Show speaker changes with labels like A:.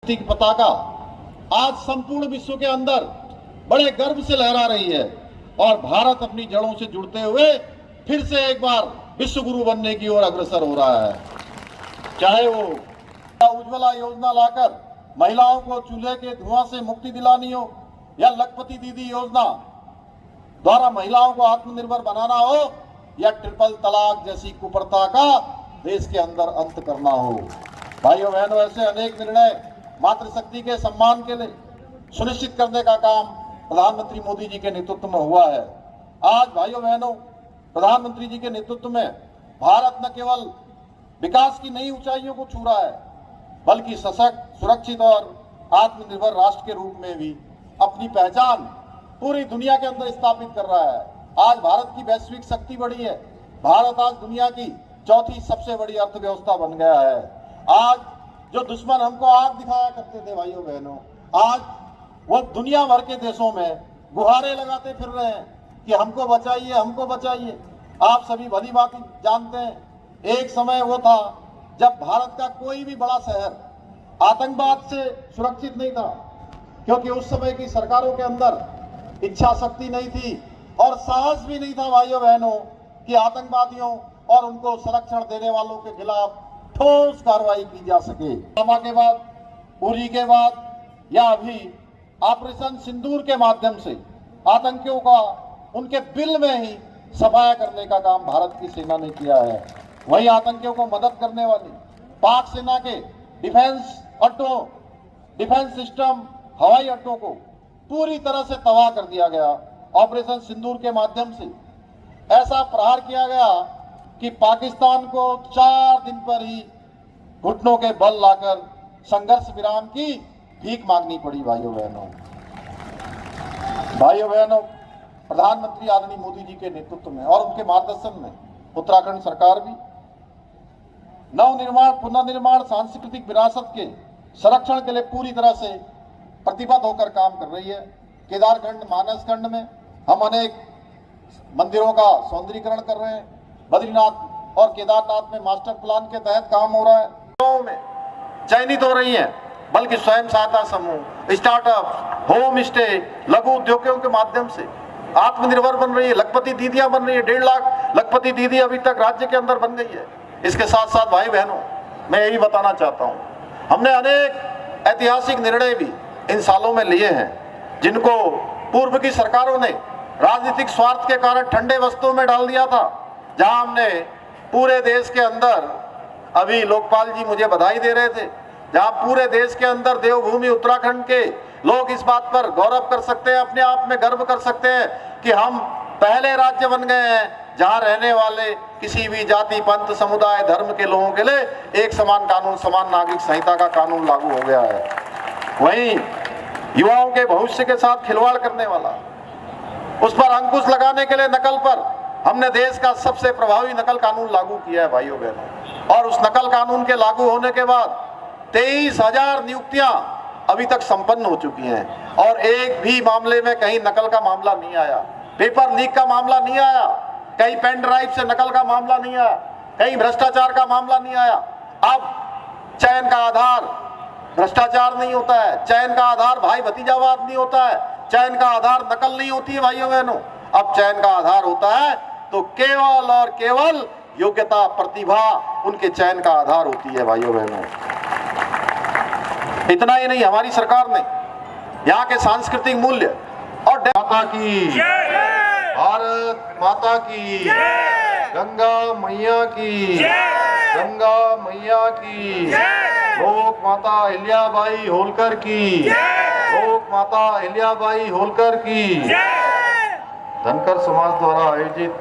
A: की पताका आज संपूर्ण विश्व के अंदर बड़े गर्व से लहरा रही है और भारत अपनी जड़ों से जुड़ते हुए फिर से एक बार विश्व गुरु बनने की ओर अग्रसर हो रहा है। चाहे वो उज्ज्वला योजना लाकर महिलाओं को चूल्हे के धुआं से मुक्ति दिलानी हो, या लखपति दीदी योजना द्वारा महिलाओं को आत्मनिर्भर बनाना हो, या ट्रिपल तलाक जैसी कुप्रथा का देश के अंदर अंत करना हो। भाइयों बहनों, ऐसे अनेक निर्णय मातृशक्ति के सम्मान के लिए सुनिश्चित करने का काम प्रधानमंत्री मोदी जी के नेतृत्व में हुआ है। आज भाइयों बहनों, प्रधानमंत्री जी के नेतृत्व में भारत न केवल विकास की नई ऊंचाइयों को छू रहा है, बल्कि सशक्त, सुरक्षित और आत्मनिर्भर राष्ट्र के रूप में भी अपनी पहचान पूरी दुनिया के अंदर स्थापित कर रहा है। आज भारत की वैश्विक शक्ति बढ़ी है। भारत आज दुनिया की चौथी सबसे बड़ी अर्थव्यवस्था बन गया है। आज जो दुश्मन हमको आग दिखाया करते थे भाइयों बहनों, आज वो दुनिया भर के देशों में गुहारे लगाते फिर रहे हैं कि हमको बचाइए, हमको बचाइए। आप सभी भली बात जानते हैं, एक समय वो था जब भारत का कोई भी बड़ा शहर आतंकवाद से सुरक्षित नहीं था, क्योंकि उस समय की सरकारों के अंदर इच्छा शक्ति नहीं थी और साहस भी नहीं था भाइयों बहनों कि आतंकवादियों और उनको संरक्षण देने वालों के खिलाफ ठोस कार्रवाई की जा सके। पुलवामा के बाद, उरी के बाद, या अभी ऑपरेशन सिंदूर के माध्यम से आतंकियों का उनके दिल में ही सफाया करने का काम भारत की सेना ने किया है। वहीं आतंकियों को मदद करने वाली पाक सेना के डिफेंस अड्डों, डिफेंस सिस्टम, हवाई अड्डों को पूरी तरह से तबाह कर दिया गया। ऑपरेशन सिंदूर के माध्यम से ऐसा प्रहार किया गया कि पाकिस्तान को 4 दिन पर ही घुटनों के बल लाकर संघर्ष विराम की भीख मांगनी पड़ी। भाइयों बहनों, प्रधानमंत्री आदरणीय मोदी जी के नेतृत्व में और उनके मार्गदर्शन में उत्तराखंड सरकार भी नवनिर्माण, पुनर्निर्माण, सांस्कृतिक विरासत के संरक्षण के लिए पूरी तरह से प्रतिबद्ध होकर काम कर रही है। केदारखंड, मानसखंड में हम अनेक मंदिरों का सौंदर्यीकरण कर रहे हैं। बद्रीनाथ और केदारनाथ में मास्टर प्लान के तहत काम हो रहा है। गाँव में चयनित हो रही है, बल्कि स्वयं सहायता समूह, स्टार्टअप, होम स्टे, लघु उद्योगों के माध्यम से आत्मनिर्भर बन रही है। लखपति दीदियां बन रही है। 1.5 लाख लखपति दीदी अभी तक राज्य के अंदर बन गई है। इसके साथ साथ भाई बहनों, मैं यही बताना चाहता हूँ, हमने अनेक ऐतिहासिक निर्णय भी इन सालों में लिए हैं, जिनको पूर्व की सरकारों ने राजनीतिक स्वार्थ के कारण ठंडे वस्तुओं में डाल दिया था। जहां हमने पूरे देश के अंदर, अभी लोकपाल जी मुझे बधाई दे रहे थे, जहां पूरे देश के अंदर देवभूमि उत्तराखंड के लोग इस बात पर गौरव कर सकते हैं, अपने आप में गर्व कर सकते हैं कि हम पहले राज्य बन गए हैं जहां रहने वाले किसी भी जाति, पंथ, समुदाय, धर्म के लोगों के लिए एक समान कानून, समान नागरिक संहिता का कानून लागू हो गया है। वहीं युवाओं के भविष्य के साथ खिलवाड़ करने वाला, उस पर अंकुश लगाने के लिए नकल पर हमने देश का सबसे प्रभावी नकल कानून लागू किया है भाइयों बहनों। और उस नकल कानून के लागू होने के बाद 23,000 नियुक्तियां अभी तक संपन्न हो चुकी हैं और एक भी मामले में कहीं नकल का मामला नहीं आया, पेपर लीक का मामला नहीं आया, कहीं पेन ड्राइव से नकल का मामला नहीं आया, कहीं भ्रष्टाचार का मामला नहीं आया। अब चयन का आधार भ्रष्टाचार नहीं होता है, चयन का आधार भाई भतीजावाद नहीं होता है, चयन का आधार नकल नहीं होती है भाइयों बहनों। अब चयन का आधार होता है तो केवल और केवल योग्यता, प्रतिभा उनके चयन का आधार होती है भाइयों बहनों। इतना ही नहीं, हमारी सरकार ने यहाँ के सांस्कृतिक मूल्य और माता की, भारत माता की, गंगा मैया की, गंगा मैया की, लोक माता अहिल्याबाई होलकर की, लोक माता अहिल्याबाई होलकर की। धनकर समाज द्वारा आयोजित